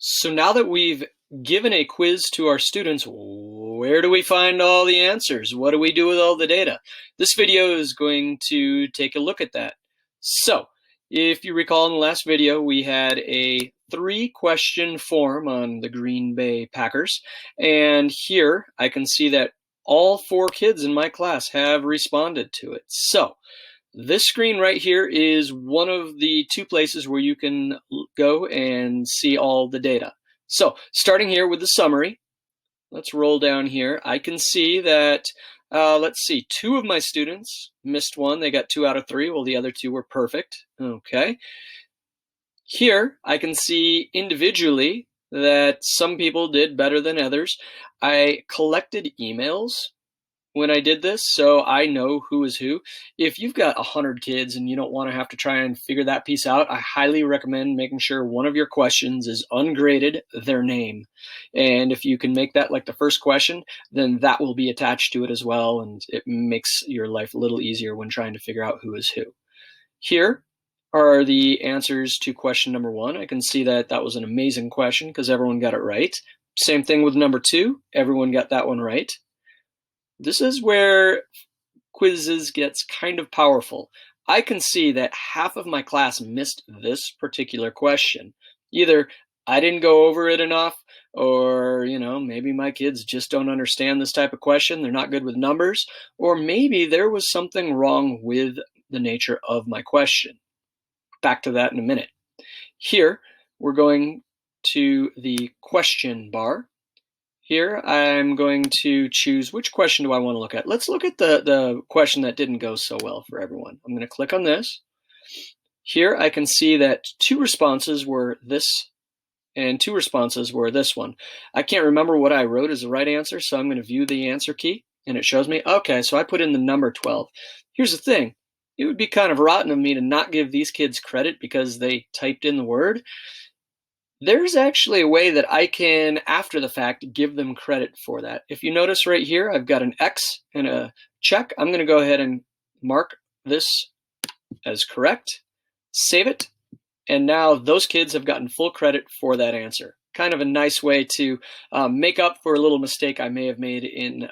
So now that we've given a quiz to our students, where do we find all the answers? What do we do with all the data? This video is going to take a look at that. So, if you recall in the last video, we had a 3-question form on the Green Bay Packers. And here I can see that all 4 kids in my class have responded to it. So, this screen right here is one of the 2 places where you can go and see all the data. So starting here with the summary, let's roll down here. I can see that, let's see, 2 of my students missed one. They got 2 out of 3. Well, the other 2 were perfect. Okay. Here I can see individually that some people did better than others. I collected emails when I did this, so I know who is who. If you've got 100 kids and you don't want to have to try and figure that piece out, I highly recommend making sure one of your questions is ungraded, their name. And if you can make that like the first question, then that will be attached to it as well, and it makes your life a little easier when trying to figure out who is who. Here are the answers to question number 1. I can see that that was an amazing question because everyone got it right. Same thing with number 2. Everyone got that one right. This is where quizzes gets kind of powerful. I can see that half of my class missed this particular question. Either I didn't go over it enough, or, maybe my kids just don't understand this type of question. They're not good with numbers, or maybe there was something wrong with the nature of my question. Back to that in a minute. Here, we're going to the question bar. Here, I'm going to choose which question do I want to look at. Let's look at the question that didn't go so well for everyone. I'm going to click on this. Here, I can see that 2 responses were this and 2 responses were this one. I can't remember what I wrote as the right answer, so I'm going to view the answer key, and it shows me, okay, so I put in the number 12. Here's the thing. It would be kind of rotten of me to not give these kids credit because they typed in the word. There's actually a way that I can, after the fact, give them credit for that. If you notice right here, I've got an X and a check. I'm going to go ahead and mark this as correct, save it, and now those kids have gotten full credit for that answer. Kind of a nice way to make up for a little mistake I may have made in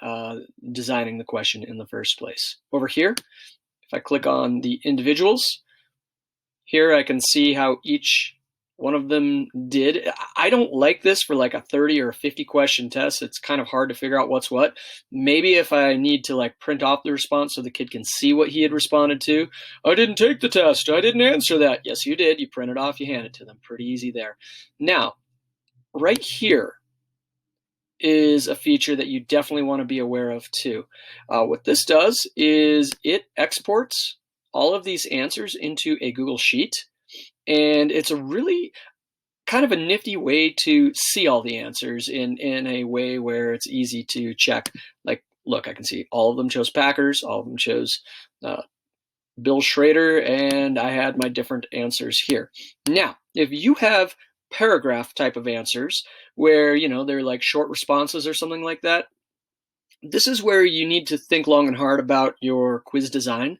designing the question in the first place. Over here, if I click on the individuals, here I can see how each one of them did. I don't like this for like a 30 or 50 question test. It's kind of hard to figure out what's what. Maybe if I need to like print off the response so the kid can see what he had responded to. I didn't take the test. I didn't answer that. Yes, you did. You print it off, you hand it to them. Pretty easy there. Now, right here is a feature that you definitely want to be aware of too. What this does is it exports all of these answers into a Google Sheet. And it's a really kind of a nifty way to see all the answers in a way where it's easy to check. Like, look, I can see all of them chose Packers, all of them chose Bill Schrader, and I had my different answers here. Now, if you have paragraph type of answers where, they're like short responses or something like that, this is where you need to think long and hard about your quiz design.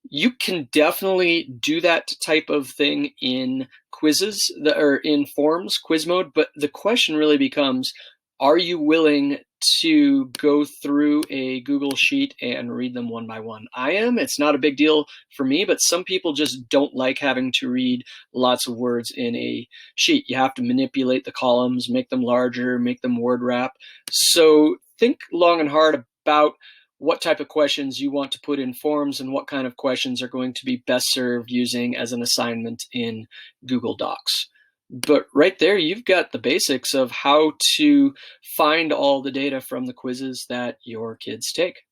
You can definitely do that type of thing in quizzes or in forms, quiz mode, but the question really becomes, are you willing to go through a Google Sheet and read them one by one? I am. It's not a big deal for me, but some people just don't like having to read lots of words in a sheet. You have to manipulate the columns, make them larger, make them word wrap. So think long and hard about what type of questions you want to put in forms and what kind of questions are going to be best served using as an assignment in Google Docs. But right there, you've got the basics of how to find all the data from the quizzes that your kids take.